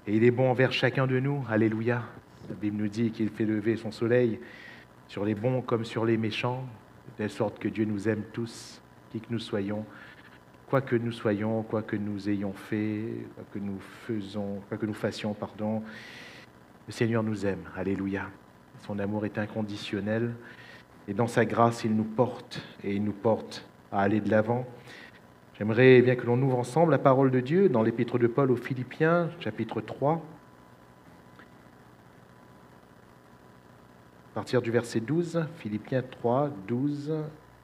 Et il est bon envers chacun de nous. Alléluia. La Bible nous dit qu'il fait lever son soleil sur les bons comme sur les méchants, de telle sorte que Dieu nous aime tous, qui que nous soyons, quoi que nous soyons, quoi que nous ayons fait, quoi que nous fassions, pardon. Le Seigneur nous aime. Alléluia. Son amour est inconditionnel. Et dans sa grâce, il nous porte, et il nous porte à aller de l'avant. J'aimerais bien que l'on ouvre ensemble la parole de Dieu dans l'épître de Paul aux Philippiens, chapitre 3, à partir du verset 12, Philippiens 3, 12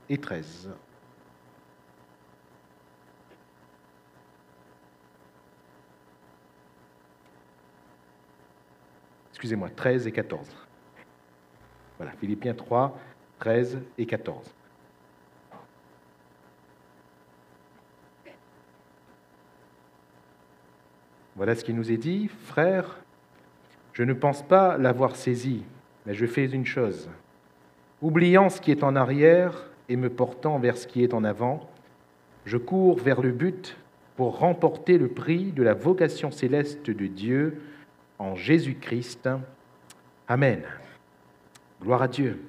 et 13. Excusez-moi, 13 et 14. Voilà, Philippiens 3, 13 et 14. Voilà ce qui nous est dit. « Frères, je ne pense pas l'avoir saisi, mais je fais une chose. Oubliant ce qui est en arrière et me portant vers ce qui est en avant, je cours vers le but pour remporter le prix de la vocation céleste de Dieu en Jésus-Christ. Amen. » Gloire à Dieu.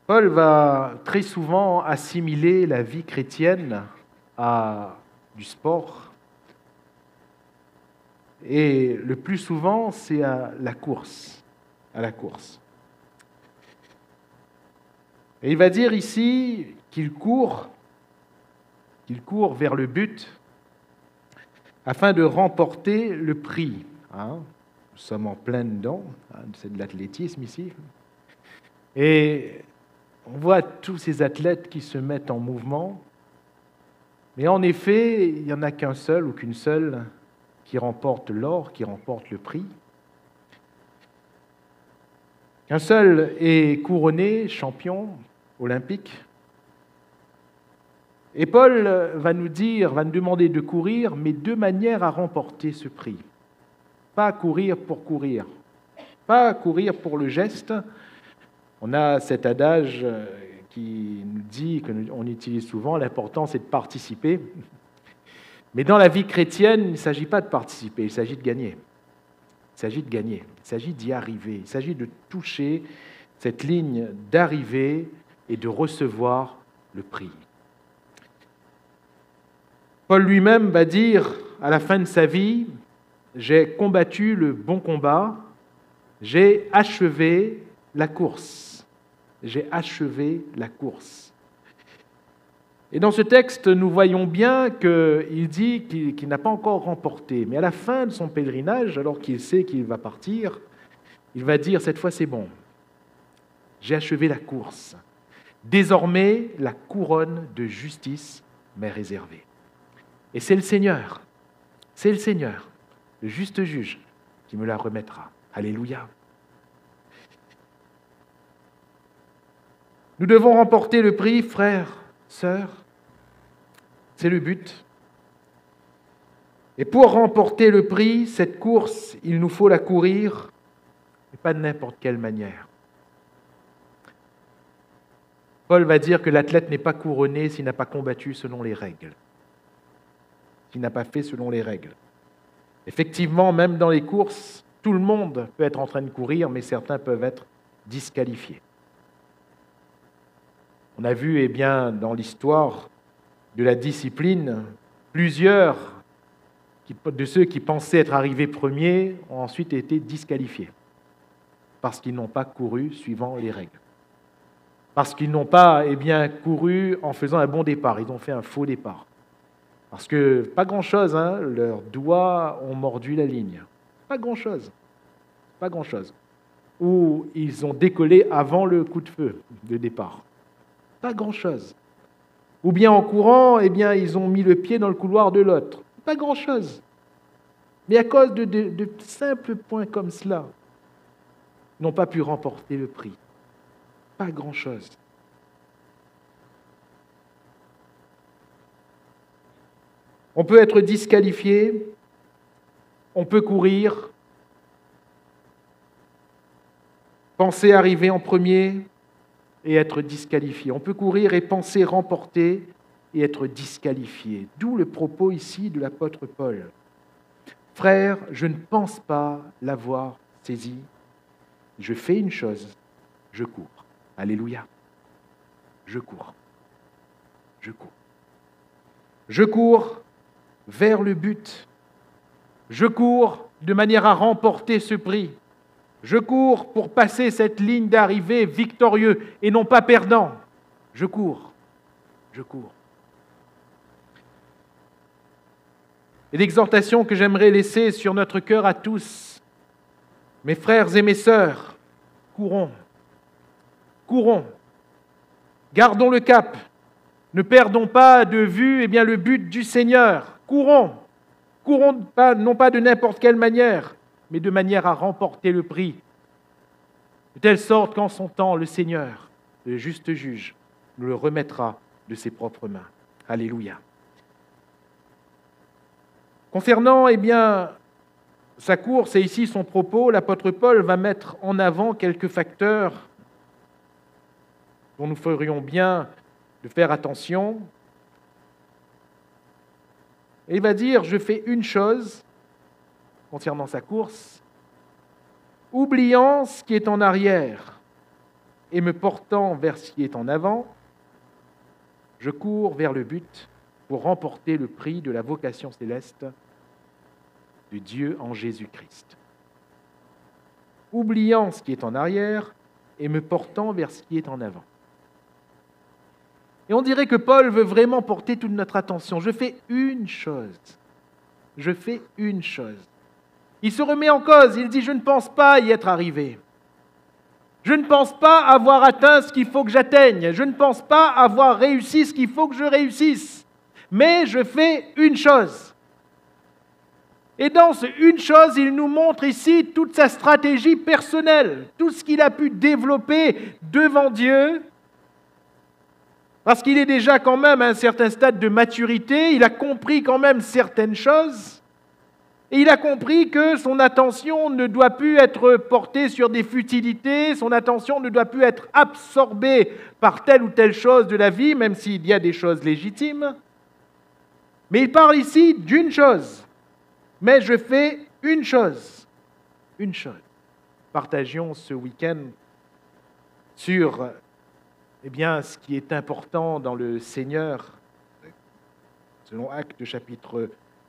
Paul va très souvent assimiler la vie chrétienne à du sport. Et le plus souvent, c'est à la course. Et il va dire ici qu'il court vers le but afin de remporter le prix. Nous sommes en plein dedans, c'est de l'athlétisme ici. Et on voit tous ces athlètes qui se mettent en mouvement. Mais en effet, il n'y en a qu'un seul ou qu'une seule qui remporte l'or, qui remporte le prix. Qu'un seul est couronné champion olympique. Et Paul va nous demander de courir, mais deux manières à remporter ce prix. Pas courir pour courir, pas courir pour le geste. On a cet adage qui nous dit, qu'on utilise souvent, l'important c'est de participer. Mais dans la vie chrétienne, il ne s'agit pas de participer, il s'agit de gagner. Il s'agit d'y arriver, il s'agit de toucher cette ligne d'arrivée et de recevoir le prix. Paul lui-même va dire à la fin de sa vie, « J'ai combattu le bon combat, j'ai achevé la course. » J'ai achevé la course. Et dans ce texte, nous voyons bien qu'il dit qu'il n'a pas encore remporté. Mais à la fin de son pèlerinage, alors qu'il sait qu'il va partir, il va dire, cette fois c'est bon. J'ai achevé la course. Désormais, la couronne de justice m'est réservée. Et c'est le Seigneur, le juste juge, qui me la remettra. Alléluia. Nous devons remporter le prix, frères, sœurs. C'est le but. Et pour remporter le prix, cette course, il nous faut la courir, mais pas de n'importe quelle manière. Paul va dire que l'athlète n'est pas couronné s'il n'a pas combattu selon les règles, s'il n'a pas fait selon les règles. Effectivement, même dans les courses, tout le monde peut être en train de courir, mais certains peuvent être disqualifiés. On a vu, dans l'histoire de la discipline, plusieurs de ceux qui pensaient être arrivés premiers ont ensuite été disqualifiés parce qu'ils n'ont pas couru suivant les règles. Parce qu'ils n'ont pas couru en faisant un bon départ, ils ont fait un faux départ. Parce que pas grand-chose, leurs doigts ont mordu la ligne. Pas grand-chose. Ou ils ont décollé avant le coup de feu de départ. Pas grand-chose. Ou bien en courant, ils ont mis le pied dans le couloir de l'autre. Pas grand-chose. Mais à cause de simples points comme cela, ils n'ont pas pu remporter le prix. Pas grand-chose. On peut être disqualifié, on peut courir, penser arriver en premier et être disqualifié. On peut courir et penser remporter et être disqualifié. D'où le propos ici de l'apôtre Paul. Frère, je ne pense pas l'avoir saisi. Je fais une chose, je cours. Alléluia. Je cours. Je cours. Je cours vers le but. Je cours de manière à remporter ce prix. Je cours pour passer cette ligne d'arrivée victorieux et non pas perdant. Je cours. Je cours. Et l'exhortation que j'aimerais laisser sur notre cœur à tous, mes frères et mes sœurs, courons. Courons. Gardons le cap. Ne perdons pas de vue le but du Seigneur. Courons. Courons non pas de n'importe quelle manière, mais de manière à remporter le prix. De telle sorte qu'en son temps, le Seigneur, le juste juge, nous le remettra de ses propres mains. Alléluia. Concernant sa course et ici son propos, l'apôtre Paul va mettre en avant quelques facteurs dont nous ferions bien de faire attention. Et il va dire, je fais une chose concernant sa course, oubliant ce qui est en arrière et me portant vers ce qui est en avant, je cours vers le but pour remporter le prix de la vocation céleste de Dieu en Jésus-Christ. Oubliant ce qui est en arrière et me portant vers ce qui est en avant. Et on dirait que Paul veut vraiment porter toute notre attention. Je fais une chose. Je fais une chose. Il se remet en cause. Il dit, je ne pense pas y être arrivé. Je ne pense pas avoir atteint ce qu'il faut que j'atteigne. Je ne pense pas avoir réussi ce qu'il faut que je réussisse. Mais je fais une chose. Et dans ce une chose, il nous montre ici toute sa stratégie personnelle, tout ce qu'il a pu développer devant Dieu, parce qu'il est déjà quand même à un certain stade de maturité, il a compris quand même certaines choses, et il a compris que son attention ne doit plus être portée sur des futilités, son attention ne doit plus être absorbée par telle ou telle chose de la vie, même s'il y a des choses légitimes. Mais il parle ici d'une chose. Mais je fais une chose. Une chose. Partagions ce week-end sur ce qui est important dans le Seigneur, selon Actes chapitre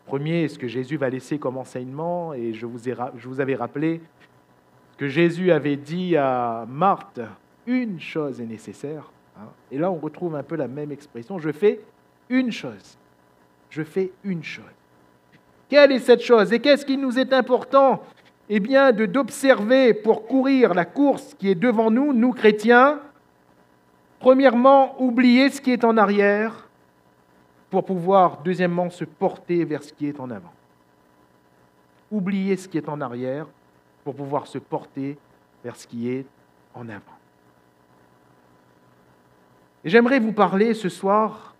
1er, ce que Jésus va laisser comme enseignement. Et je vous avais rappelé que Jésus avait dit à Marthe, une chose est nécessaire. Et là, on retrouve un peu la même expression. Je fais une chose. Je fais une chose. Quelle est cette chose? Et qu'est-ce qui nous est important? D'observer pour courir la course qui est devant nous, nous chrétiens. Premièrement, oublier ce qui est en arrière pour pouvoir, deuxièmement, se porter vers ce qui est en avant. Oublier ce qui est en arrière pour pouvoir se porter vers ce qui est en avant. Et j'aimerais vous parler ce soir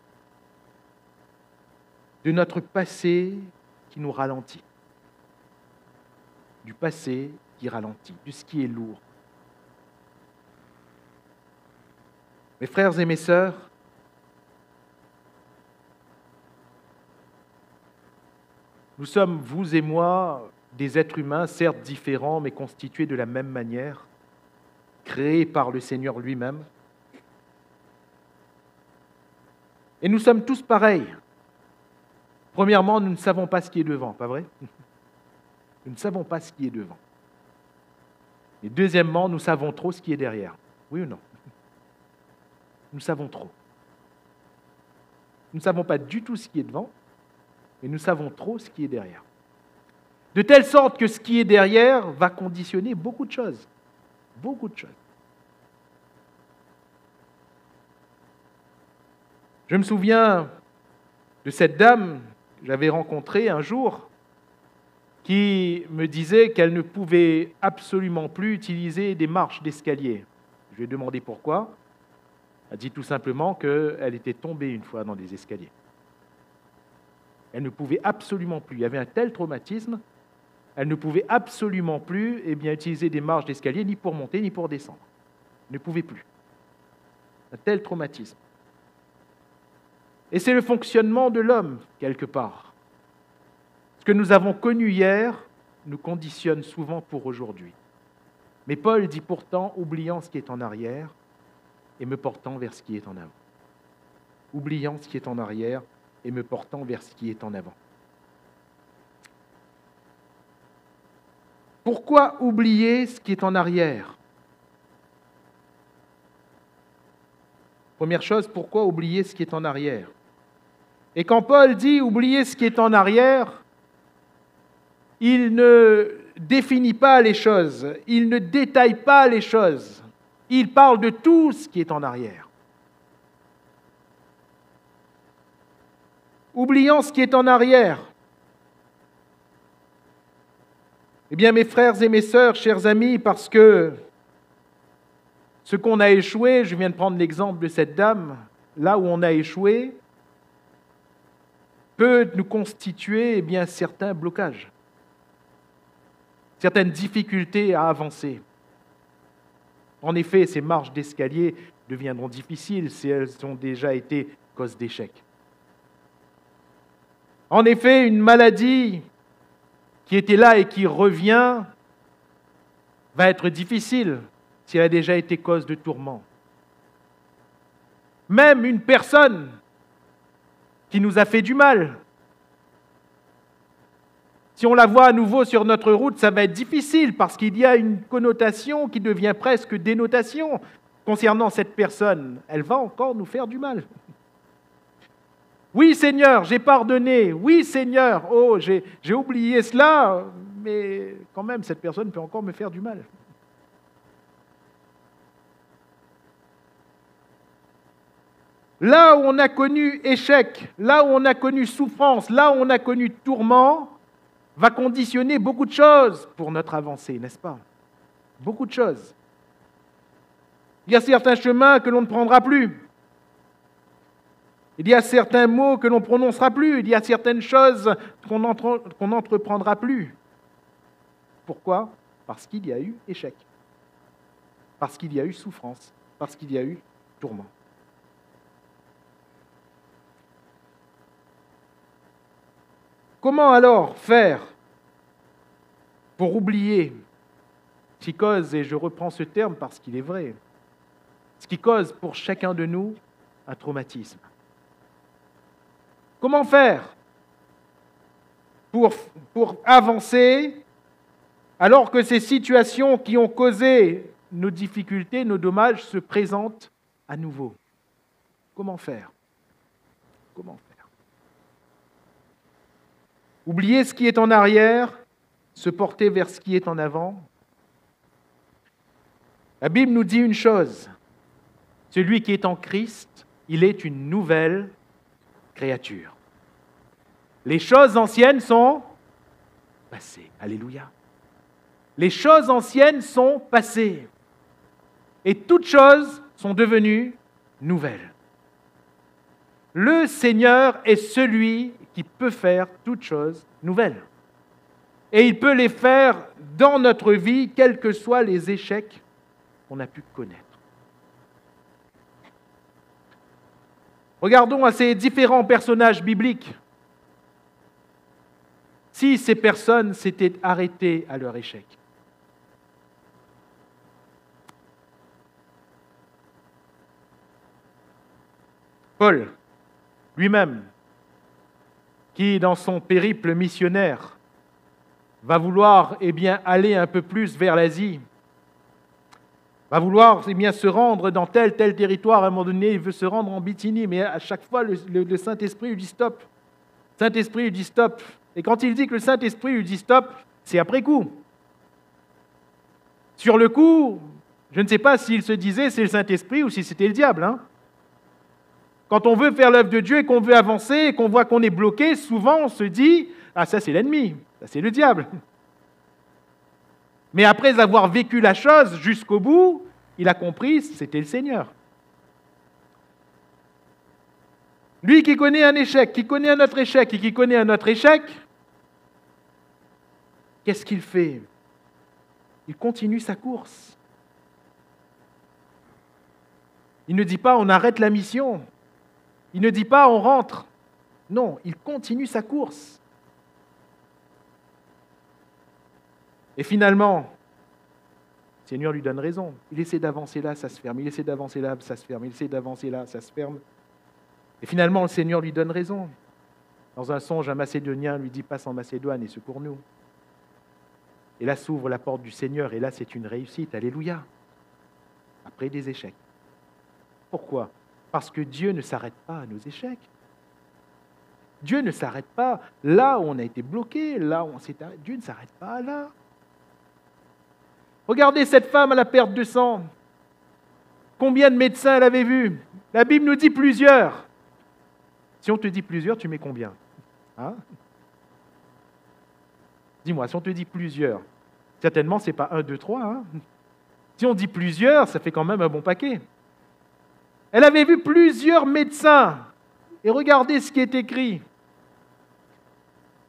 de notre passé qui nous ralentit. Du passé qui ralentit, de ce qui est lourd. Mes frères et mes sœurs, nous sommes, vous et moi, des êtres humains, certes différents, mais constitués de la même manière, créés par le Seigneur lui-même. Et nous sommes tous pareils. Premièrement, nous ne savons pas ce qui est devant, pas vrai? Nous ne savons pas ce qui est devant. Et deuxièmement, nous savons trop ce qui est derrière. Oui ou non? Nous savons trop. Nous ne savons pas du tout ce qui est devant, mais nous savons trop ce qui est derrière. De telle sorte que ce qui est derrière va conditionner beaucoup de choses. Beaucoup de choses. Je me souviens de cette dame que j'avais rencontrée un jour qui me disait qu'elle ne pouvait absolument plus utiliser des marches d'escalier. Je lui ai demandé pourquoi. Elle a dit tout simplement qu'elle était tombée une fois dans des escaliers. Elle ne pouvait absolument plus. Il y avait un tel traumatisme, elle ne pouvait absolument plus utiliser des marches d'escalier, ni pour monter, ni pour descendre. Elle ne pouvait plus. Un tel traumatisme. Et c'est le fonctionnement de l'homme, quelque part. Ce que nous avons connu hier nous conditionne souvent pour aujourd'hui. Mais Paul dit pourtant, oubliant ce qui est en arrière et me portant vers ce qui est en avant. Oubliant ce qui est en arrière et me portant vers ce qui est en avant. Pourquoi oublier ce qui est en arrière? Première chose, pourquoi oublier ce qui est en arrière? Et quand Paul dit oublier ce qui est en arrière, il ne définit pas les choses, il ne détaille pas les choses, il parle de tout ce qui est en arrière. Oubliant ce qui est en arrière. Eh bien, mes frères et mes sœurs, chers amis, parce que ce qu'on a échoué, je viens de prendre l'exemple de cette dame, là où on a échoué, peut nous constituer eh bien, certains blocages, certaines difficultés à avancer. En effet, ces marches d'escalier deviendront difficiles si elles ont déjà été cause d'échec. En effet, une maladie qui était là et qui revient va être difficile si elle a déjà été cause de tourment. Même une personne qui nous a fait du mal, si on la voit à nouveau sur notre route, ça va être difficile parce qu'il y a une connotation qui devient presque dénotation concernant cette personne. Elle va encore nous faire du mal. Oui, Seigneur, j'ai pardonné. Oui, Seigneur, oh, j'ai oublié cela, mais quand même, cette personne peut encore me faire du mal. Là où on a connu échec, là où on a connu souffrance, là où on a connu tourment, va conditionner beaucoup de choses pour notre avancée, n'est-ce pas? Beaucoup de choses. Il y a certains chemins que l'on ne prendra plus. Il y a certains mots que l'on ne prononcera plus. Il y a certaines choses qu'on n'entreprendra plus. Pourquoi? Parce qu'il y a eu échec. Parce qu'il y a eu souffrance. Parce qu'il y a eu tourment. Comment alors faire pour oublier ce qui cause, et je reprends ce terme parce qu'il est vrai, ce qui cause pour chacun de nous un traumatisme? Comment faire pour avancer alors que ces situations qui ont causé nos difficultés, nos dommages se présentent à nouveau? Comment faire? Comment faire? Oublier ce qui est en arrière, se porter vers ce qui est en avant. La Bible nous dit une chose, celui qui est en Christ, il est une nouvelle créature. Les choses anciennes sont passées. Alléluia. Les choses anciennes sont passées. Et toutes choses sont devenues nouvelles. Le Seigneur est celui qui peut faire toutes choses nouvelles. Et il peut les faire dans notre vie, quels que soient les échecs qu'on a pu connaître. Regardons à ces différents personnages bibliques. Si ces personnes s'étaient arrêtées à leur échec. Paul, lui-même, qui dans son périple missionnaire va vouloir aller un peu plus vers l'Asie, va vouloir se rendre dans tel territoire. À un moment donné, il veut se rendre en Bithynie, mais à chaque fois, le Saint-Esprit lui dit stop. Saint-Esprit lui dit stop. Et quand il dit que le Saint-Esprit lui dit stop, c'est après coup. Sur le coup, je ne sais pas s'il se disait c'est le Saint-Esprit ou si c'était le diable. Quand on veut faire l'œuvre de Dieu et qu'on veut avancer et qu'on voit qu'on est bloqué, souvent on se dit « Ah, ça c'est l'ennemi, ça c'est le diable ». Mais après avoir vécu la chose jusqu'au bout, il a compris c'était le Seigneur. Lui qui connaît un échec, qui connaît un autre échec et qui connaît un autre échec, qu'est-ce qu'il fait? Il continue sa course. Il ne dit pas on arrête la mission. Il ne dit pas on rentre. Non, il continue sa course. Et finalement, le Seigneur lui donne raison. Il essaie d'avancer là, ça se ferme. Il essaie d'avancer là, ça se ferme. Il essaie d'avancer là, ça se ferme. Et finalement, le Seigneur lui donne raison. Dans un songe, un Macédonien lui dit « Passe en Macédoine et secours-nous ». Et là s'ouvre la porte du Seigneur, et là c'est une réussite. Alléluia. Après des échecs. Pourquoi ? Parce que Dieu ne s'arrête pas à nos échecs. Dieu ne s'arrête pas là où on a été bloqué, là où on s'est arrêté. Dieu ne s'arrête pas là. Regardez cette femme à la perte de sang. Combien de médecins elle avait vu ? La Bible nous dit plusieurs. Si on te dit plusieurs, tu mets combien ? Hein ? Dis-moi, si on te dit plusieurs, certainement ce n'est pas 1, 2, 3. Hein ? Si on dit plusieurs, ça fait quand même un bon paquet. Elle avait vu plusieurs médecins. Et regardez ce qui est écrit.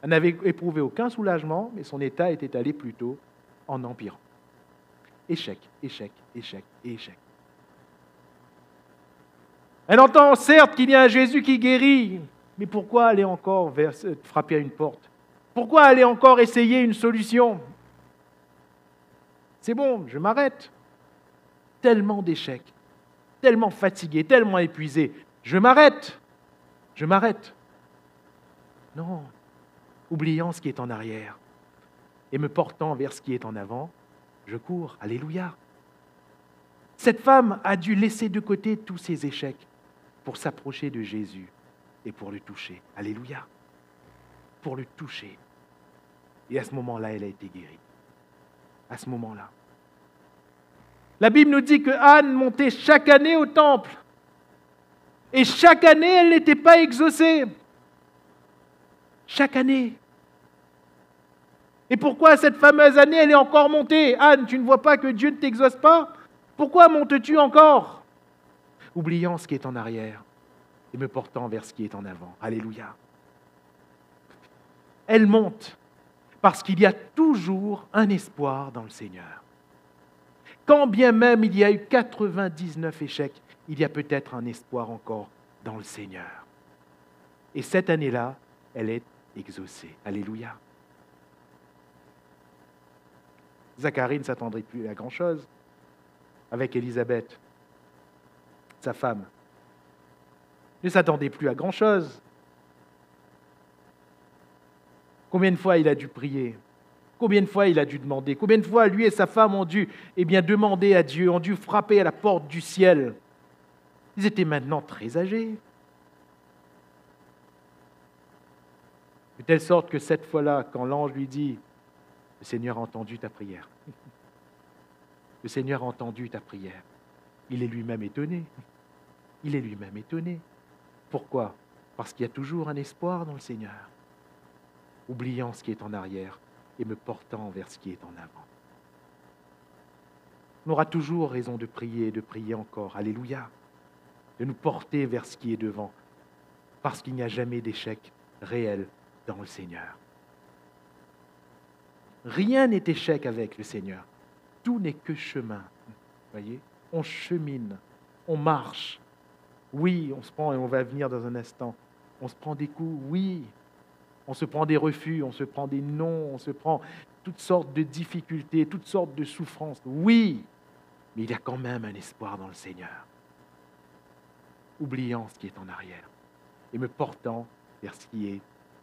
Elle n'avait éprouvé aucun soulagement, mais son état était allé plutôt en empirant. Échec, échec, échec et échec. Elle entend certes qu'il y a un Jésus qui guérit, mais pourquoi aller encore frapper à une porte ? Pourquoi aller encore essayer une solution ? C'est bon, je m'arrête. Tellement d'échecs, tellement fatigué, tellement épuisé. Je m'arrête. Je m'arrête. Non, oubliant ce qui est en arrière et me portant vers ce qui est en avant, je cours. Alléluia. Cette femme a dû laisser de côté tous ses échecs pour s'approcher de Jésus et pour le toucher. Alléluia. Pour le toucher. Et à ce moment-là, elle a été guérie. À ce moment-là. La Bible nous dit que Anne montait chaque année au temple. Et chaque année, elle n'était pas exaucée. Chaque année. Et pourquoi cette fameuse année, elle est encore montée ? Anne, tu ne vois pas que Dieu ne t'exauce pas ? Pourquoi montes-tu encore ? Oubliant ce qui est en arrière et me portant vers ce qui est en avant. Alléluia. Elle monte parce qu'il y a toujours un espoir dans le Seigneur. Quand bien même il y a eu 99 échecs, il y a peut-être un espoir encore dans le Seigneur. Et cette année-là, elle est exaucée. Alléluia. Zacharie ne s'attendrait plus à grand-chose avec Élisabeth, sa femme. Ne s'attendait plus à grand-chose. Combien de fois il a dû prier ? Combien de fois il a dû demander ? Combien de fois lui et sa femme ont dû demander à Dieu, ont dû frapper à la porte du ciel ? Ils étaient maintenant très âgés. De telle sorte que cette fois-là, quand l'ange lui dit « Le Seigneur a entendu ta prière. Le Seigneur a entendu ta prière. » Il est lui-même étonné. Il est lui-même étonné. Pourquoi ? Parce qu'il y a toujours un espoir dans le Seigneur. Oubliant ce qui est en arrière et me portant vers ce qui est en avant. On aura toujours raison de prier encore. Alléluia. De nous porter vers ce qui est devant. Parce qu'il n'y a jamais d'échec réel dans le Seigneur. Rien n'est échec avec le Seigneur. Tout n'est que chemin. Voyez, on chemine, on marche. Oui, on se prend, et on va venir dans un instant, on se prend des coups, oui. On se prend des refus, on se prend des non, on se prend toutes sortes de difficultés, toutes sortes de souffrances. Oui, mais il y a quand même un espoir dans le Seigneur. Oubliant ce qui est en arrière et me portant vers ce qui est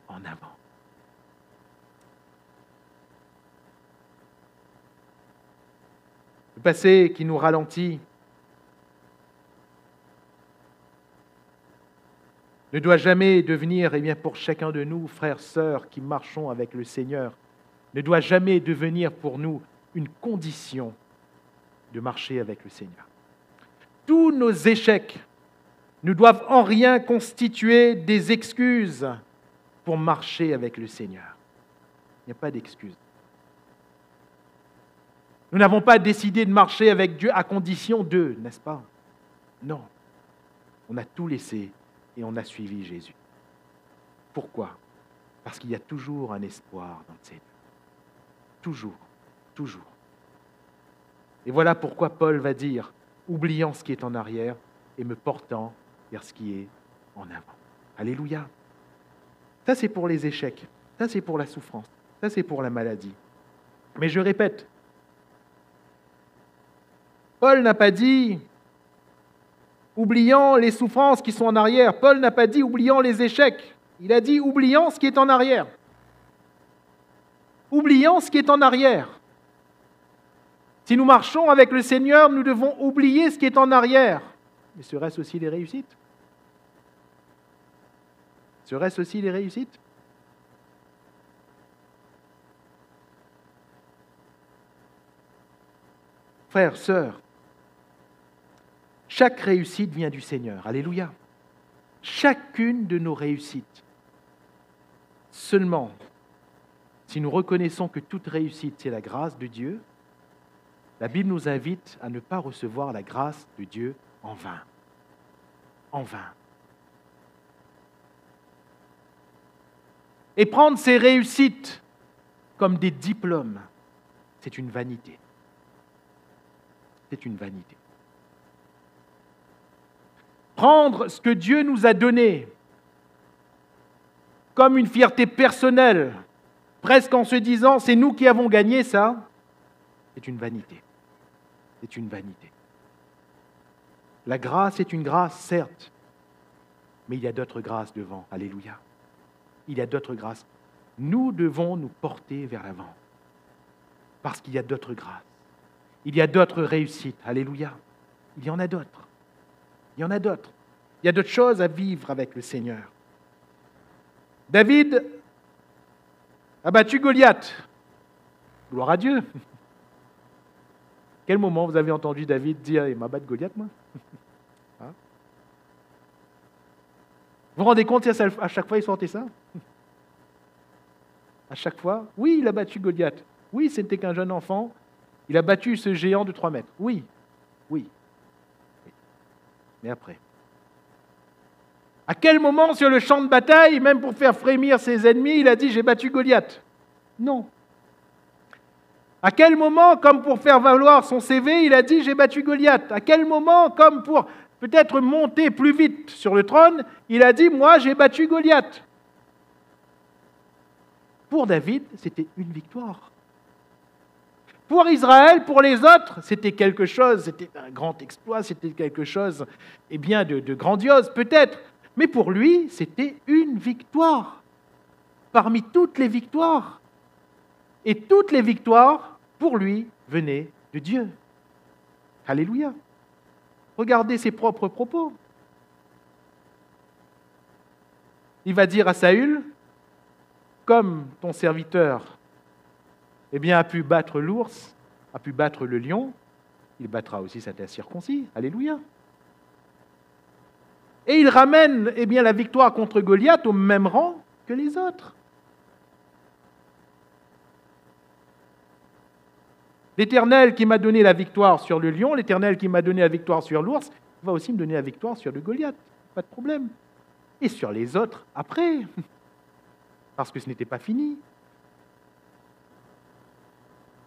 en avant. Le passé qui nous ralentit ne doit jamais devenir, pour chacun de nous, frères, sœurs, qui marchons avec le Seigneur, ne doit jamais devenir pour nous une condition de marcher avec le Seigneur. Tous nos échecs ne doivent en rien constituer des excuses pour marcher avec le Seigneur. Il n'y a pas d'excuses. Nous n'avons pas décidé de marcher avec Dieu à condition de, n'est-ce pas ? Non. On a tout laissé et on a suivi Jésus. Pourquoi ? Parce qu'il y a toujours un espoir dans le Seigneur. Toujours, toujours. Et voilà pourquoi Paul va dire, oubliant ce qui est en arrière et me portant vers ce qui est en avant. Alléluia. Ça, c'est pour les échecs. Ça, c'est pour la souffrance. Ça, c'est pour la maladie. Mais je répète, Paul n'a pas dit oubliant les souffrances qui sont en arrière. Paul n'a pas dit oubliant les échecs. Il a dit oubliant ce qui est en arrière. Oubliant ce qui est en arrière. Si nous marchons avec le Seigneur, nous devons oublier ce qui est en arrière. Mais serait-ce aussi les réussites? Serait-ce aussi les réussites? Frères, sœurs, chaque réussite vient du Seigneur. Alléluia. Chacune de nos réussites. Seulement, si nous reconnaissons que toute réussite, c'est la grâce de Dieu, la Bible nous invite à ne pas recevoir la grâce de Dieu en vain. En vain. Et prendre ces réussites comme des diplômes, c'est une vanité. C'est une vanité. Prendre ce que Dieu nous a donné comme une fierté personnelle, presque en se disant « c'est nous qui avons gagné ça », c'est une vanité. C'est une vanité. La grâce est une grâce, certes, mais il y a d'autres grâces devant. Alléluia. Il y a d'autres grâces. Nous devons nous porter vers l'avant, parce qu'il y a d'autres grâces. Il y a d'autres réussites. Alléluia. Il y en a d'autres. Il y en a d'autres. Il y a d'autres choses à vivre avec le Seigneur. David a battu Goliath. Gloire à Dieu. Quel moment vous avez entendu David dire « il m'a battu Goliath, moi » Hein? Vous vous rendez compte, à chaque fois, il sortait ça? À chaque fois? Oui, il a battu Goliath. Oui, ce n'était qu'un jeune enfant. Il a battu ce géant de 3 mètres. Oui. Mais après? À quel moment sur le champ de bataille, même pour faire frémir ses ennemis, il a dit « j'ai battu Goliath » ? Non. À quel moment, comme pour faire valoir son CV, il a dit « j'ai battu Goliath » ? À quel moment, comme pour peut-être monter plus vite sur le trône, il a dit « moi, j'ai battu Goliath » ? Pour David, c'était une victoire. Pour Israël, pour les autres, c'était quelque chose, c'était un grand exploit, c'était quelque chose de grandiose peut-être. Mais pour lui, c'était une victoire parmi toutes les victoires. Et toutes les victoires, pour lui, venaient de Dieu. Alléluia. Regardez ses propres propos. Il va dire à Saül, comme ton serviteur a pu battre l'ours, a pu battre le lion, il battra aussi cet incirconcis. Alléluia. Et il ramène la victoire contre Goliath au même rang que les autres. L'Éternel qui m'a donné la victoire sur le lion, l'Éternel qui m'a donné la victoire sur l'ours, va aussi me donner la victoire sur le Goliath. Pas de problème. Et sur les autres après. Parce que ce n'était pas fini.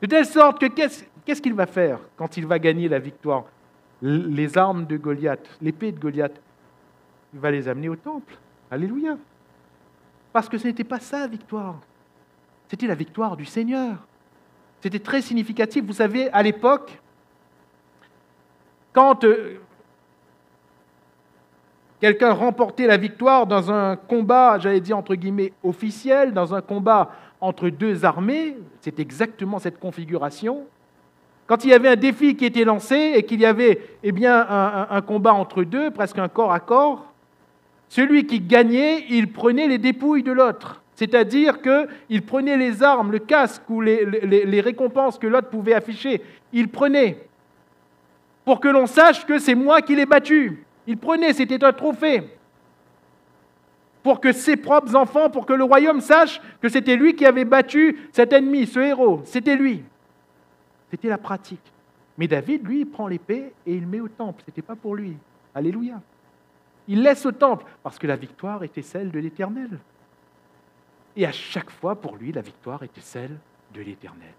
De telle sorte que qu'est-ce qu'il va faire quand il va gagner la victoire? Les armes de Goliath, l'épée de Goliath, il va les amener au temple. Alléluia. Parce que ce n'était pas sa victoire. C'était la victoire du Seigneur. C'était très significatif. Vous savez, à l'époque, quand quelqu'un remportait la victoire dans un combat, j'allais dire entre guillemets officiel, dans un combat entre deux armées, c'est exactement cette configuration. Quand il y avait un défi qui était lancé et qu'il y avait un combat entre deux, presque un corps à corps, celui qui gagnait, il prenait les dépouilles de l'autre. C'est-à-dire qu'il prenait les armes, le casque ou les récompenses que l'autre pouvait afficher. Il prenait pour que l'on sache que c'est moi qui l'ai battu. Il prenait, c'était un trophée. Pour que ses propres enfants, pour que le royaume sache que c'était lui qui avait battu cet ennemi, ce héros. C'était lui. C'était la pratique. Mais David, lui, il prend l'épée et il le met au temple. Ce n'était pas pour lui. Alléluia. Il laisse au temple parce que la victoire était celle de l'Éternel. Et à chaque fois, pour lui, la victoire était celle de l'Éternel.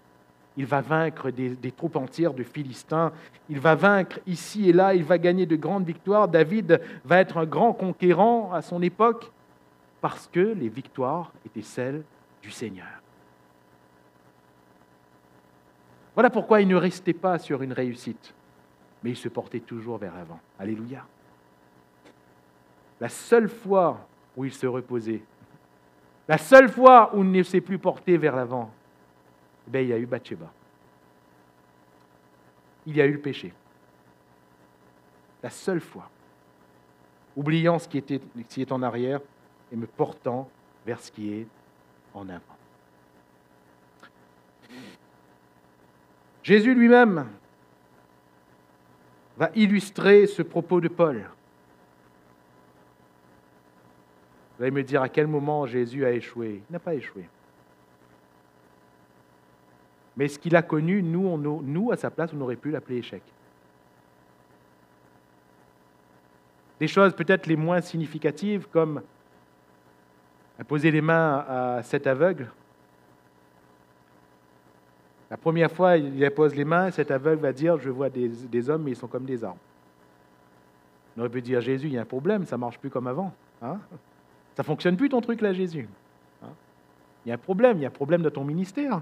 Il va vaincre des troupes entières de Philistins. Il va vaincre ici et là. Il va gagner de grandes victoires. David va être un grand conquérant à son époque parce que les victoires étaient celles du Seigneur. Voilà pourquoi il ne restait pas sur une réussite, mais il se portait toujours vers l'avant. Alléluia. La seule fois où il se reposait, la seule fois où il ne s'est plus porté vers l'avant, il y a eu Bathsheba. Il y a eu le péché. La seule fois. Oubliant ce qui est en arrière et me portant vers ce qui est en avant. Jésus lui-même va illustrer ce propos de Paul. Vous allez me dire à quel moment Jésus a échoué. Il n'a pas échoué. Mais ce qu'il a connu, nous, à sa place, on aurait pu l'appeler échec. Des choses peut-être les moins significatives, comme poser les mains à cet aveugle. La première fois, il pose les mains, cet aveugle va dire « Je vois des hommes, mais ils sont comme des arbres ». On aurait pu dire « Jésus, il y a un problème, ça ne marche plus comme avant. Hein. Ça ne fonctionne plus ton truc là, Jésus. Hein. Il y a un problème dans ton ministère.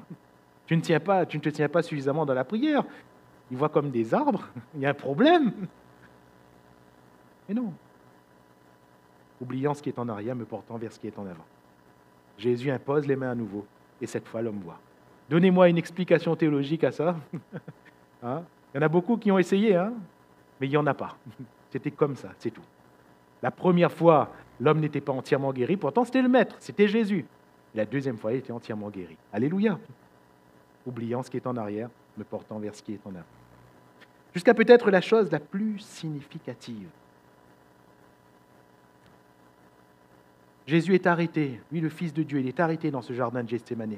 Tu ne te tiens pas suffisamment dans la prière. Ils voient comme des arbres, il y a un problème. » Mais non. Oubliant ce qui est en arrière, me portant vers ce qui est en avant. Jésus impose les mains à nouveau, et cette fois l'homme voit. Donnez-moi une explication théologique à ça. Hein? Il y en a beaucoup qui ont essayé, hein? Mais il n'y en a pas. C'était comme ça, c'est tout. La première fois, l'homme n'était pas entièrement guéri, pourtant c'était le maître, c'était Jésus. La deuxième fois, il était entièrement guéri. Alléluia. Oubliant ce qui est en arrière, me portant vers ce qui est en avant. Jusqu'à peut-être la chose la plus significative. Jésus est arrêté, lui le Fils de Dieu, il est arrêté dans ce jardin de Gethsémani.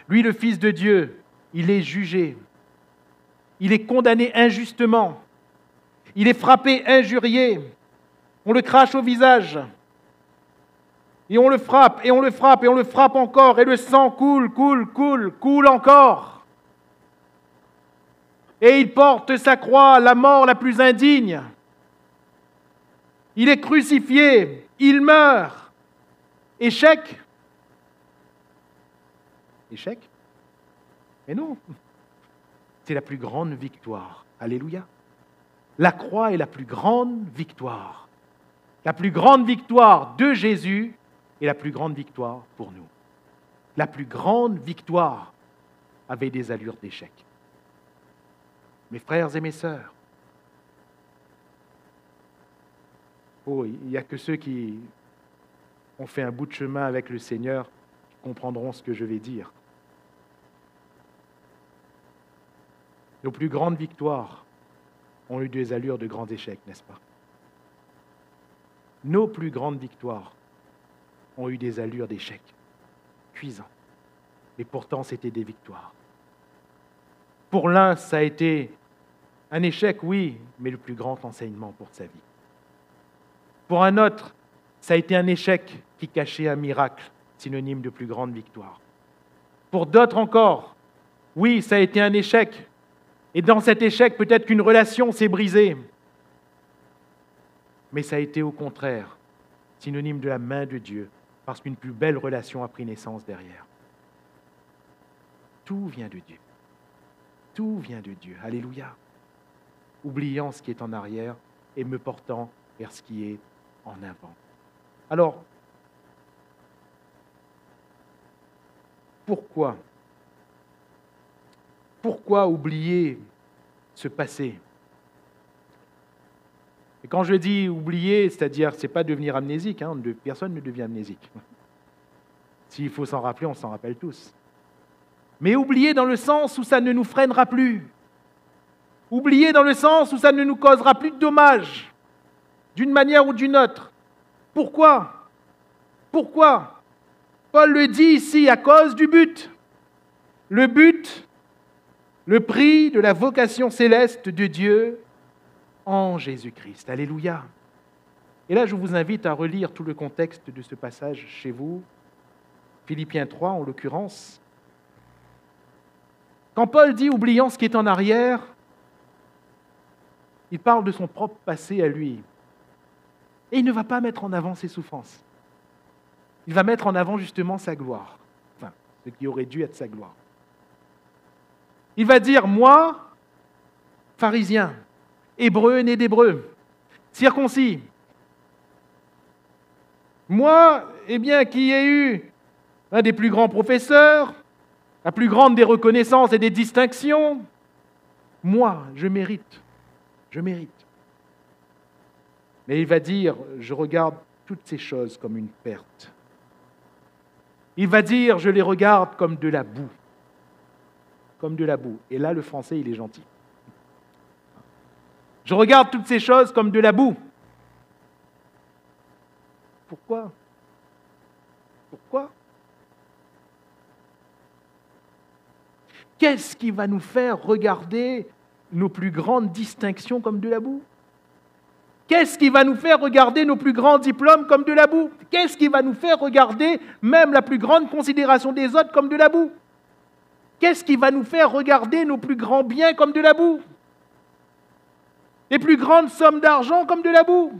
Lui le Fils de Dieu, il est jugé, il est condamné injustement, il est frappé, injurié, on le crache au visage, et on le frappe, et on le frappe, et on le frappe encore, et le sang coule encore. Et il porte sa croix, la mort la plus indigne. Il est crucifié, il meurt. Échec. Échec? Mais non. C'est la plus grande victoire. Alléluia. La croix est la plus grande victoire. La plus grande victoire de Jésus et la plus grande victoire pour nous. La plus grande victoire avait des allures d'échec. Mes frères et mes sœurs, il n'y a que ceux qui ont fait un bout de chemin avec le Seigneur qui comprendront ce que je vais dire. Nos plus grandes victoires ont eu des allures de grands échecs, n'est-ce pas? Nos plus grandes victoires ont eu des allures d'échecs, cuisants. Et pourtant, c'était des victoires. Pour l'un, ça a été un échec, oui, mais le plus grand enseignement pour sa vie. Pour un autre, ça a été un échec qui cachait un miracle, synonyme de plus grande victoire. Pour d'autres encore, oui, ça a été un échec. Et dans cet échec, peut-être qu'une relation s'est brisée. Mais ça a été au contraire, synonyme de la main de Dieu, parce qu'une plus belle relation a pris naissance derrière. Tout vient de Dieu. Tout vient de Dieu. Alléluia. Oubliant ce qui est en arrière et me portant vers ce qui est en avant. Alors, pourquoi oublier ce passé? Et quand je dis oublier, c'est-à-dire, c'est pas devenir amnésique, hein, personne ne devient amnésique. S'il faut s'en rappeler, on s'en rappelle tous. Mais oublier dans le sens où ça ne nous freinera plus. Oublier dans le sens où ça ne nous causera plus de dommages, d'une manière ou d'une autre. Pourquoi? Pourquoi? Paul le dit ici, à cause du but. Le but, le prix de la vocation céleste de Dieu en Jésus-Christ. Alléluia. Et là, je vous invite à relire tout le contexte de ce passage chez vous. Philippiens 3, en l'occurrence. Quand Paul dit « oubliant ce qui est en arrière », il parle de son propre passé à lui. Et il ne va pas mettre en avant ses souffrances. Il va mettre en avant justement sa gloire. Enfin, ce qui aurait dû être sa gloire. Il va dire, moi, pharisien, hébreu né d'hébreu, circoncis, moi, qui ai eu un des plus grands professeurs, la plus grande des reconnaissances et des distinctions, moi, je mérite. Mais il va dire, je regarde toutes ces choses comme une perte. Il va dire, je les regarde comme de la boue. Comme de la boue. Et là, le français, il est gentil. Je regarde toutes ces choses comme de la boue. Pourquoi? Qu'est-ce qui va nous faire regarder nos plus grandes distinctions comme de la boue? Qu'est-ce qui va nous faire regarder nos plus grands diplômes comme de la boue? Qu'est-ce qui va nous faire regarder même la plus grande considération des autres comme de la boue? Qu'est-ce qui va nous faire regarder nos plus grands biens comme de la boue? Les plus grandes sommes d'argent comme de la boue?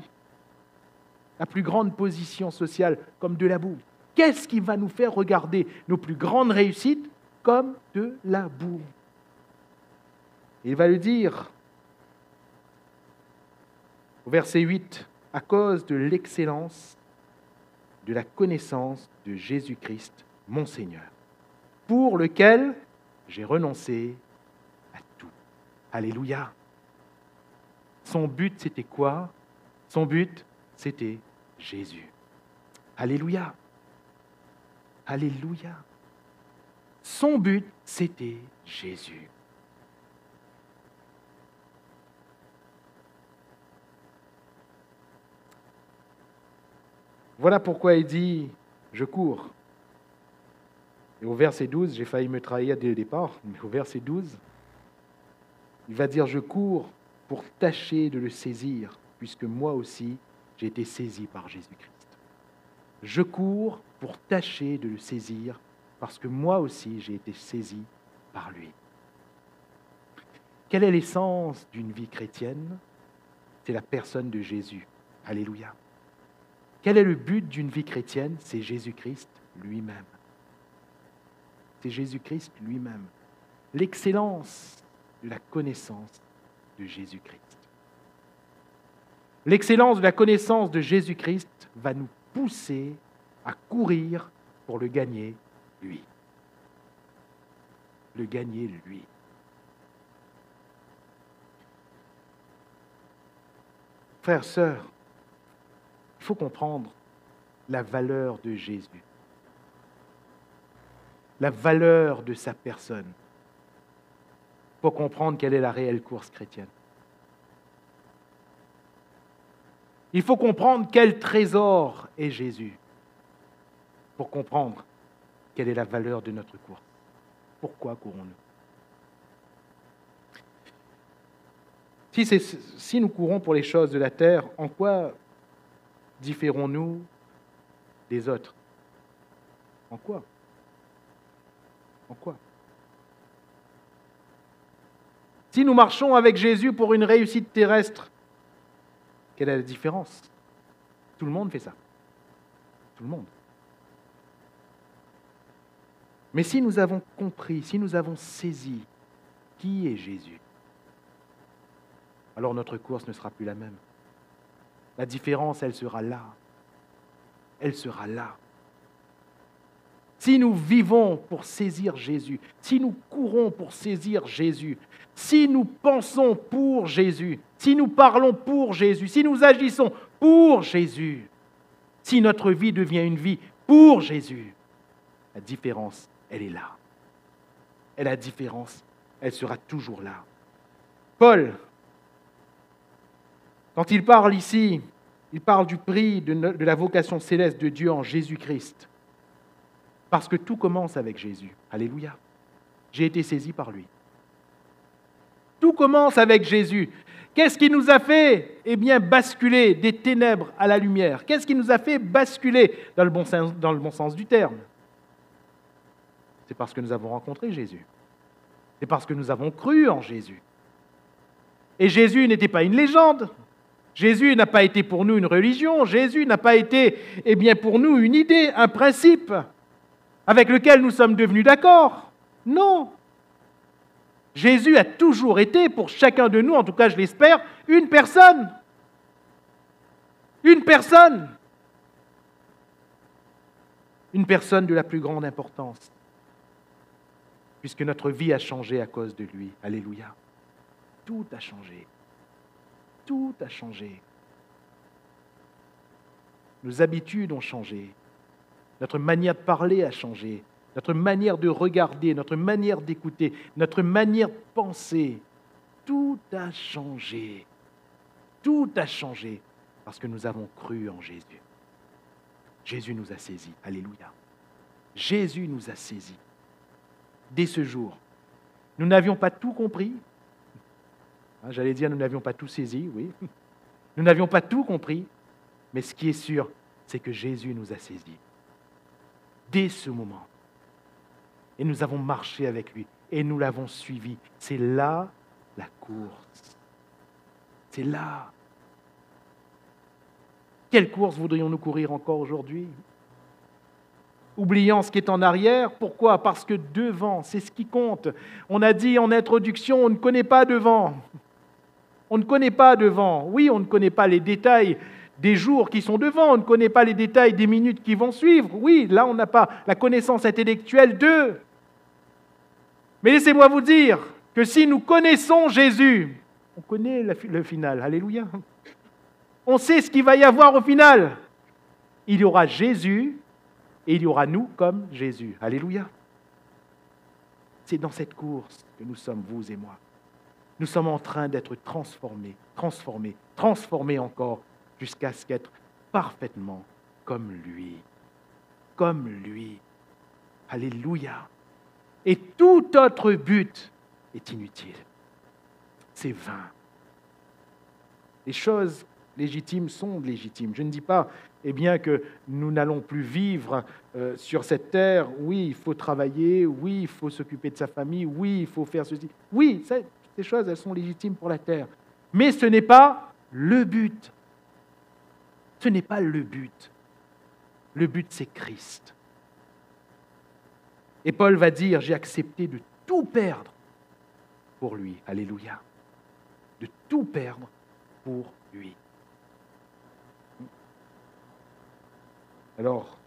La plus grande position sociale comme de la boue? Qu'est-ce qui va nous faire regarder nos plus grandes réussites comme de la boue? Il va le dire au verset 8, à cause de l'excellence de la connaissance de Jésus-Christ, mon Seigneur, pour lequel j'ai renoncé à tout. Alléluia. Son but, c'était quoi? Son but, c'était Jésus. Alléluia. Alléluia. Son but, c'était Jésus. Voilà pourquoi il dit, je cours. Et au verset 12, j'ai failli me trahir dès le départ, mais au verset 12, il va dire, je cours pour tâcher de le saisir, puisque moi aussi, j'ai été saisi par Jésus-Christ. Je cours pour tâcher de le saisir, parce que moi aussi, j'ai été saisi par lui. Quelle est l'essence d'une vie chrétienne? C'est la personne de Jésus. Alléluia. Quel est le but d'une vie chrétienne? C'est Jésus-Christ lui-même. C'est Jésus-Christ lui-même. L'excellence de la connaissance de Jésus-Christ. L'excellence de la connaissance de Jésus-Christ va nous pousser à courir pour le gagner, lui. Le gagner, lui. Frères, sœurs, il faut comprendre la valeur de Jésus, la valeur de sa personne, pour comprendre quelle est la réelle course chrétienne. Il faut comprendre quel trésor est Jésus, pour comprendre quelle est la valeur de notre course. Pourquoi courons-nous? Si nous courons pour les choses de la terre, en quoi différons-nous des autres? En quoi? En quoi? Si nous marchons avec Jésus pour une réussite terrestre, quelle est la différence? Tout le monde fait ça. Tout le monde. Mais si nous avons compris, si nous avons saisi qui est Jésus, alors notre course ne sera plus la même. La différence, elle sera là. Elle sera là. Si nous vivons pour saisir Jésus, si nous courons pour saisir Jésus, si nous pensons pour Jésus, si nous parlons pour Jésus, si nous agissons pour Jésus, si notre vie devient une vie pour Jésus, la différence, elle est là. Et la différence, elle sera toujours là. Paul, quand il parle ici, il parle du prix de la vocation céleste de Dieu en Jésus-Christ. Parce que tout commence avec Jésus. Alléluia. J'ai été saisi par lui. Tout commence avec Jésus. Qu'est-ce qui nous a fait basculer des ténèbres à la lumière? Qu'est-ce qui nous a fait basculer dans le bon sens du terme? C'est parce que nous avons rencontré Jésus. C'est parce que nous avons cru en Jésus. Et Jésus n'était pas une légende. Jésus n'a pas été pour nous une religion. Jésus n'a pas été pour nous une idée, un principe avec lequel nous sommes devenus d'accord. Non. Jésus a toujours été, pour chacun de nous, en tout cas je l'espère, une personne. Une personne. Une personne de la plus grande importance. Puisque notre vie a changé à cause de lui. Alléluia. Tout a changé. Tout a changé. Nos habitudes ont changé. Notre manière de parler a changé. Notre manière de regarder, notre manière d'écouter, notre manière de penser. Tout a changé. Tout a changé parce que nous avons cru en Jésus. Jésus nous a saisis. Alléluia. Jésus nous a saisis. Dès ce jour, nous n'avions pas tout compris. J'allais dire, nous n'avions pas tout saisi, oui. Nous n'avions pas tout compris, mais ce qui est sûr, c'est que Jésus nous a saisis. Dès ce moment. Et nous avons marché avec lui, et nous l'avons suivi. C'est là la course. C'est là. Quelle course voudrions-nous courir encore aujourd'hui ? Oubliant ce qui est en arrière. Pourquoi ? Parce que devant, c'est ce qui compte. On a dit en introduction, on ne connaît pas devant. On ne connaît pas devant. Oui, on ne connaît pas les détails des jours qui sont devant. On ne connaît pas les détails des minutes qui vont suivre. Oui, là, on n'a pas la connaissance intellectuelle d'eux. Mais laissez-moi vous dire que si nous connaissons Jésus, on connaît le final. Alléluia. On sait ce qu'il va y avoir au final. Il y aura Jésus et il y aura nous comme Jésus. Alléluia. C'est dans cette course que nous sommes, vous et moi. Nous sommes en train d'être transformés encore, jusqu'à ce qu'être parfaitement comme lui. Comme lui. Alléluia. Et tout autre but est inutile. C'est vain. Les choses légitimes sont légitimes. Je ne dis pas que nous n'allons plus vivre sur cette terre. Oui, il faut travailler. Oui, il faut s'occuper de sa famille. Oui, il faut faire ceci. Oui, ces choses, elles sont légitimes pour la terre. Mais ce n'est pas le but. Ce n'est pas le but. Le but, c'est Christ. Et Paul va dire, j'ai accepté de tout perdre pour lui. Alléluia. De tout perdre pour lui. Alors,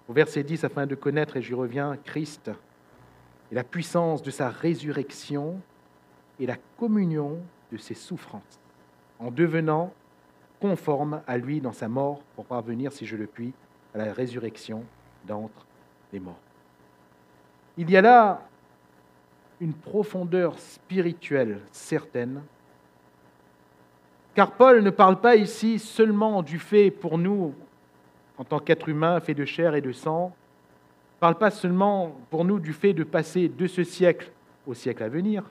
au verset 10, afin de connaître, et j'y reviens, Christ et la puissance de sa résurrection et la communion de ses souffrances, en devenant conforme à lui dans sa mort, pour parvenir, si je le puis, à la résurrection d'entre les morts. Il y a là une profondeur spirituelle certaine, car Paul ne parle pas ici seulement du fait pour nous, en tant qu'être humain fait de chair et de sang, ne parle pas seulement pour nous du fait de passer de ce siècle au siècle à venir,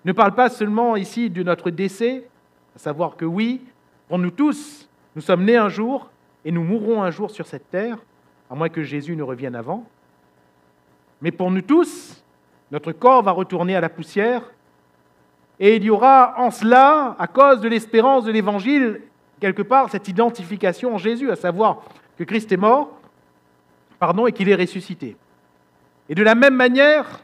ne parle pas seulement ici de notre décès, à savoir que oui, pour nous tous, nous sommes nés un jour et nous mourrons un jour sur cette terre, à moins que Jésus ne revienne avant. Mais pour nous tous, notre corps va retourner à la poussière et il y aura en cela, à cause de l'espérance de l'Évangile, quelque part cette identification en Jésus, à savoir que Christ est mort, et qu'il est ressuscité. Et de la même manière,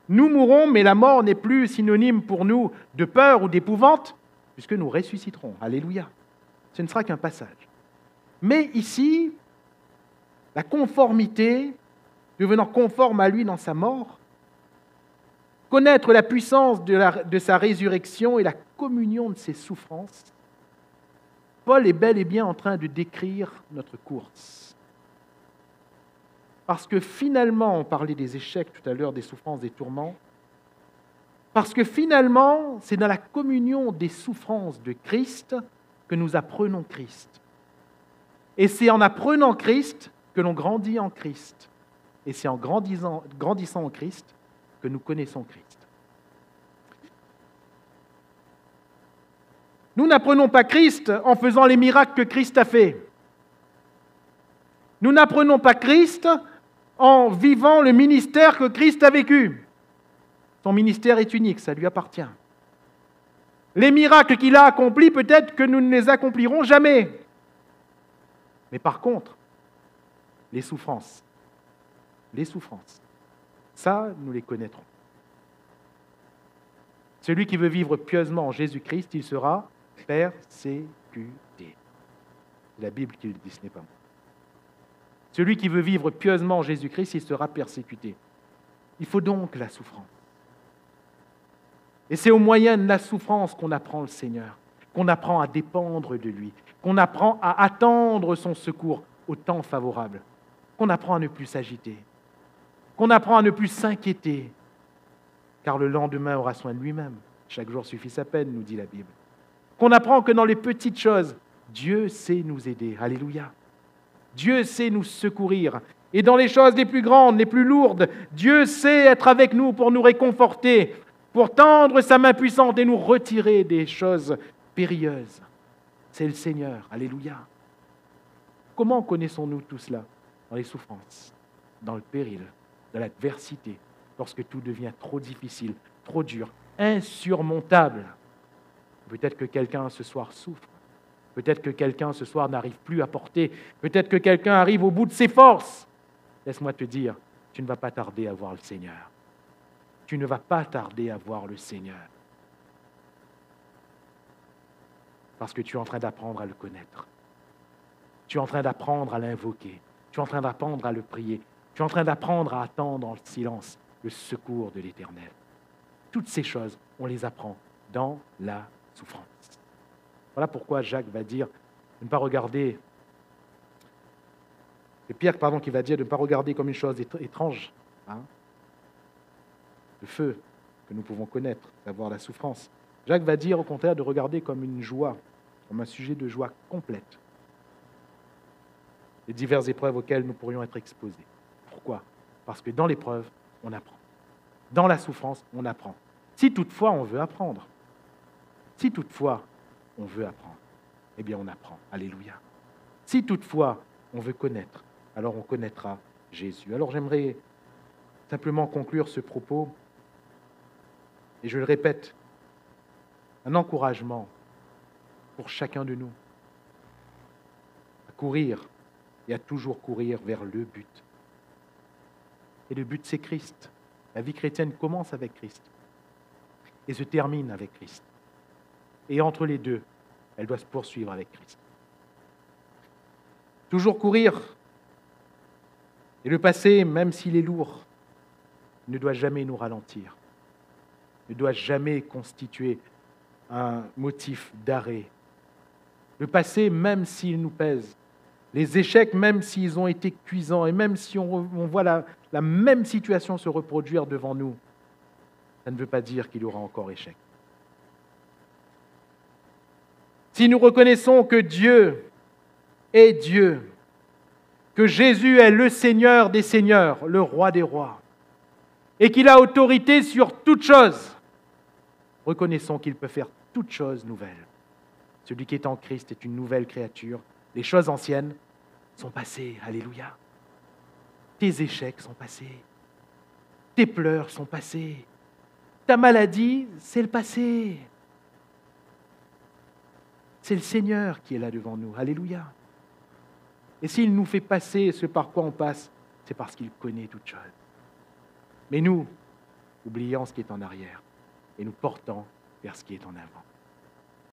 nous mourrons, mais la mort n'est plus synonyme pour nous de peur ou d'épouvante, puisque nous ressusciterons. Alléluia. Ce ne sera qu'un passage. Mais ici, la conformité, devenant conforme à lui dans sa mort, connaître la puissance de sa résurrection et la communion de ses souffrances, Paul est bel et bien en train de décrire notre course. Parce que finalement, on parlait des échecs tout à l'heure, des souffrances, des tourments, parce que finalement, c'est dans la communion des souffrances de Christ que nous apprenons Christ. Et c'est en apprenant Christ que l'on grandit en Christ. Et c'est en grandissant en Christ que nous connaissons Christ. Nous n'apprenons pas Christ en faisant les miracles que Christ a fait. Nous n'apprenons pas Christ en vivant le ministère que Christ a vécu. Son ministère est unique, ça lui appartient. Les miracles qu'il a accomplis, peut-être que nous ne les accomplirons jamais. Mais par contre, les souffrances, ça, nous les connaîtrons. Celui qui veut vivre pieusement en Jésus-Christ, il sera persécuté. C'est la Bible qui le dit, ce n'est pas moi. Celui qui veut vivre pieusement en Jésus-Christ, il sera persécuté. Il faut donc la souffrance. Et c'est au moyen de la souffrance qu'on apprend le Seigneur, qu'on apprend à dépendre de lui, qu'on apprend à attendre son secours au temps favorable, qu'on apprend à ne plus s'agiter, qu'on apprend à ne plus s'inquiéter, car le lendemain aura soin de lui-même. Chaque jour suffit sa peine, nous dit la Bible. Qu'on apprend que dans les petites choses, Dieu sait nous aider. Alléluia. Dieu sait nous secourir. Et dans les choses les plus grandes, les plus lourdes, Dieu sait être avec nous pour nous réconforter, pour tendre sa main puissante et nous retirer des choses périlleuses. C'est le Seigneur. Alléluia. Comment connaissons-nous tout cela? Dans les souffrances, dans le péril, dans l'adversité, lorsque tout devient trop difficile, trop dur, insurmontable. Peut-être que quelqu'un ce soir souffre. Peut-être que quelqu'un ce soir n'arrive plus à porter. Peut-être que quelqu'un arrive au bout de ses forces. Laisse-moi te dire, tu ne vas pas tarder à voir le Seigneur. Tu ne vas pas tarder à voir le Seigneur. Parce que tu es en train d'apprendre à le connaître. Tu es en train d'apprendre à l'invoquer. Tu es en train d'apprendre à le prier. Tu es en train d'apprendre à attendre en silence le secours de l'Éternel. Toutes ces choses, on les apprend dans la souffrance. Voilà pourquoi Jacques va dire de ne pas regarder, c'est Pierre qui va dire de ne pas regarder comme une chose étrange, le feu que nous pouvons connaître, d'avoir la souffrance. Jacques va dire au contraire de regarder comme une joie, comme un sujet de joie complète, les diverses épreuves auxquelles nous pourrions être exposés. Pourquoi? Parce que dans l'épreuve, on apprend. Dans la souffrance, on apprend. Si toutefois on veut apprendre, eh bien on apprend. Alléluia. Si toutefois on veut connaître, alors on connaîtra Jésus. Alors j'aimerais simplement conclure ce propos, et je le répète, un encouragement pour chacun de nous à courir et à toujours courir vers le but. Et le but, c'est Christ. La vie chrétienne commence avec Christ et se termine avec Christ. Et entre les deux, elle doit se poursuivre avec Christ. Toujours courir. Et le passé, même s'il est lourd, ne doit jamais nous ralentir, ne doit jamais constituer un motif d'arrêt. Le passé, même s'il nous pèse, les échecs, même s'ils ont été cuisants, et même si on voit la même situation se reproduire devant nous, ça ne veut pas dire qu'il y aura encore échec. Si nous reconnaissons que Dieu est Dieu, que Jésus est le Seigneur des Seigneurs, le Roi des Rois, et qu'il a autorité sur toutes choses, reconnaissons qu'il peut faire toutes choses nouvelles. Celui qui est en Christ est une nouvelle créature. Les choses anciennes sont passées. Alléluia. Tes échecs sont passés. Tes pleurs sont passés. Ta maladie, c'est le passé. C'est le Seigneur qui est là devant nous. Alléluia. Et s'il nous fait passer ce par quoi on passe, c'est parce qu'il connaît toutes choses. Mais nous, oublions ce qui est en arrière et nous portons vers ce qui est en avant.